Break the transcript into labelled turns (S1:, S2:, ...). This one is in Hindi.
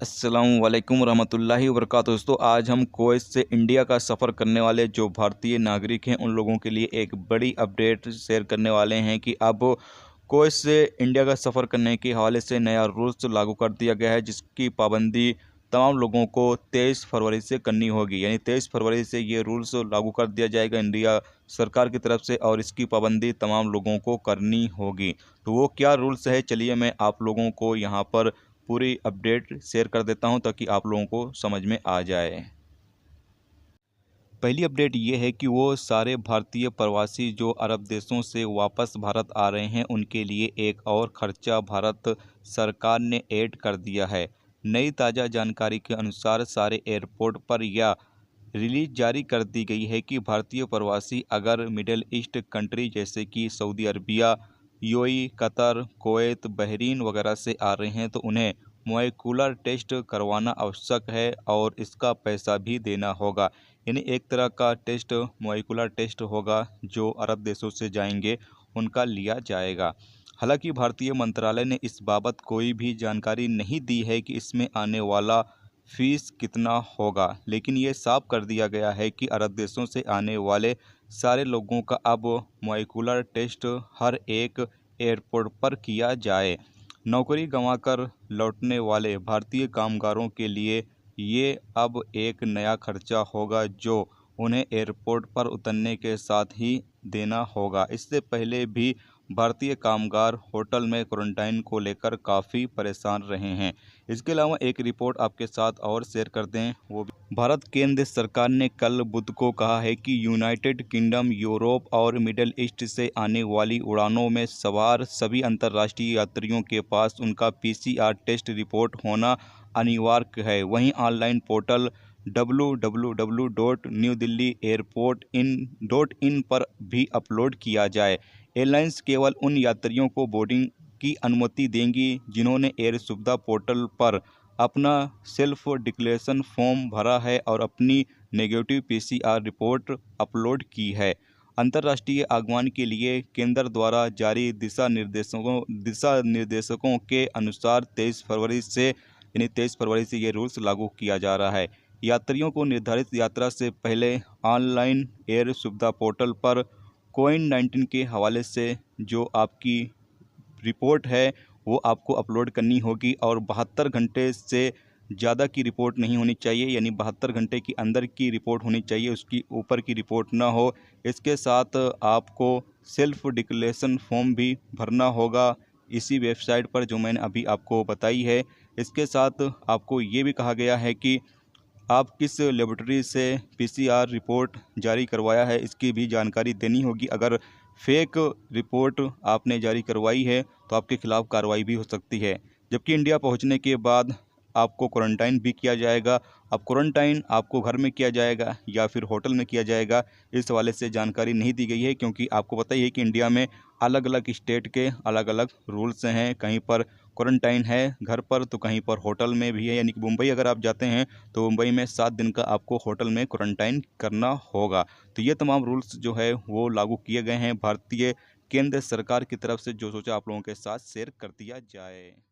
S1: अस्सलाम वालेकुम रहमतुल्लाहि वबरकातुहू। दोस्तों, आज हम कुवैत से इंडिया का सफ़र करने वाले जो भारतीय नागरिक हैं उन लोगों के लिए एक बड़ी अपडेट शेयर करने वाले हैं कि अब कुवैत से इंडिया का सफ़र करने के हवाले से नया रूल्स लागू कर दिया गया है, जिसकी पाबंदी तमाम लोगों को 23 फरवरी से करनी होगी। यानी 23 फरवरी से ये रूल्स लागू कर दिया जाएगा इंडिया सरकार की तरफ से, और इसकी पाबंदी तमाम लोगों को करनी होगी। तो वो क्या रूल्स है, चलिए मैं आप लोगों को यहाँ पर पूरी अपडेट शेयर कर देता हूं ताकि आप लोगों को समझ में आ जाए। पहली अपडेट ये है कि वो सारे भारतीय प्रवासी जो अरब देशों से वापस भारत आ रहे हैं उनके लिए एक और खर्चा भारत सरकार ने ऐड कर दिया है। नई ताज़ा जानकारी के अनुसार सारे एयरपोर्ट पर यह रिलीज जारी कर दी गई है कि भारतीय प्रवासी अगर मिडिल ईस्ट कंट्री जैसे कि Saudi Arabia, UAE, Qatar, Kuwait, Bahrain वगैरह से आ रहे हैं तो उन्हें मॉलिक्यूलर टेस्ट करवाना आवश्यक है और इसका पैसा भी देना होगा। यानी एक तरह का टेस्ट मॉलिक्यूलर टेस्ट होगा जो अरब देशों से जाएंगे उनका लिया जाएगा। हालांकि भारतीय मंत्रालय ने इस बाबत कोई भी जानकारी नहीं दी है कि इसमें आने वाला फीस कितना होगा, लेकिन ये साफ कर दिया गया है कि अरब देशों से आने वाले सारे लोगों का अब मॉलिक्यूलर टेस्ट हर एक एयरपोर्ट पर किया जाए। नौकरी गंवाकर लौटने वाले भारतीय कामगारों के लिए ये अब एक नया खर्चा होगा जो उन्हें एयरपोर्ट पर उतरने के साथ ही देना होगा। इससे पहले भी भारतीय कामगार होटल में क्वारंटाइन को लेकर काफ़ी परेशान रहे हैं। इसके अलावा एक रिपोर्ट आपके साथ और शेयर कर दें, वो भी भारत केंद्र सरकार ने कल बुध को कहा है कि यूनाइटेड किंगडम, यूरोप और मिडिल ईस्ट से आने वाली उड़ानों में सवार सभी अंतर्राष्ट्रीय यात्रियों के पास उनका पीसीआर टेस्ट रिपोर्ट होना अनिवार्य है। वहीं ऑनलाइन पोर्टल www.newdelhiairportin.in पर भी अपलोड किया जाए। एयरलाइंस केवल उन यात्रियों को बोर्डिंग की अनुमति देंगी जिन्होंने एयर सुविधा पोर्टल पर अपना सेल्फ डिक्लेरेशन फॉर्म भरा है और अपनी नेगेटिव पीसीआर रिपोर्ट अपलोड की है। अंतर्राष्ट्रीय आगमन के लिए केंद्र द्वारा जारी दिशा निर्देशकों के अनुसार 23 फरवरी से ये रूल्स लागू किया जा रहा है। यात्रियों को निर्धारित यात्रा से पहले ऑनलाइन एयर सुविधा पोर्टल पर कोविड-19 के हवाले से जो आपकी रिपोर्ट है वो आपको अपलोड करनी होगी और 72 घंटे से ज़्यादा की रिपोर्ट नहीं होनी चाहिए। यानी 72 घंटे के अंदर की रिपोर्ट होनी चाहिए, उसकी ऊपर की रिपोर्ट ना हो। इसके साथ आपको सेल्फ डिक्लेरेशन फॉर्म भी भरना होगा इसी वेबसाइट पर जो मैंने अभी आपको बताई है। इसके साथ आपको ये भी कहा गया है कि आप किस लेबोरेटरी से पीसीआर रिपोर्ट जारी करवाया है इसकी भी जानकारी देनी होगी। अगर फेक रिपोर्ट आपने जारी करवाई है तो आपके खिलाफ़ कार्रवाई भी हो सकती है। जबकि इंडिया पहुंचने के बाद आपको क्वारंटाइन भी किया जाएगा। अब क्वारंटाइन आपको घर में किया जाएगा या फिर होटल में किया जाएगा, इस हवाले से जानकारी नहीं दी गई है, क्योंकि आपको पता ही है कि इंडिया में अलग अलग स्टेट के अलग अलग रूल्स हैं। कहीं पर क्वारंटाइन है घर पर तो कहीं पर होटल में भी है। यानी कि मुंबई अगर आप जाते हैं तो मुंबई में 7 दिन का आपको होटल में क्वारंटाइन करना होगा। तो ये तमाम रूल्स जो है वो लागू किए गए हैं भारतीय केंद्र सरकार की तरफ से, जो सोचा आप लोगों के साथ शेयर कर दिया जाए।